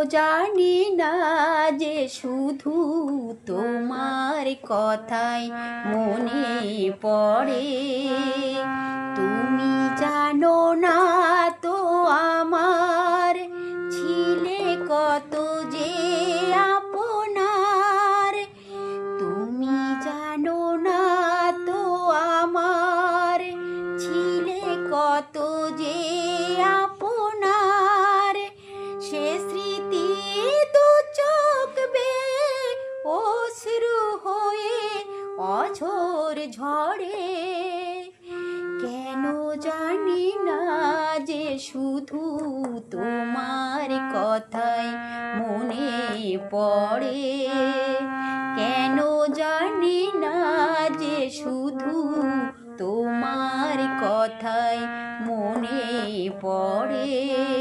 জানি না যে শুধু তোমার কথাই মনে পড়ে। তুমি জানো না তো আমার ছিলে কত যে আপনার। তুমি জানো না তো আমার ছিলে কত যে আপনার। সে স্মৃতি দু চোখ বেয়ে অশ্রু হয়ে অঝোর ঝরে। কেন জানি না যে শুধু তোমার কথাই মনে পড়ে। কেন জানি না যে শুধু তোমার কথাই মনে পড়ে।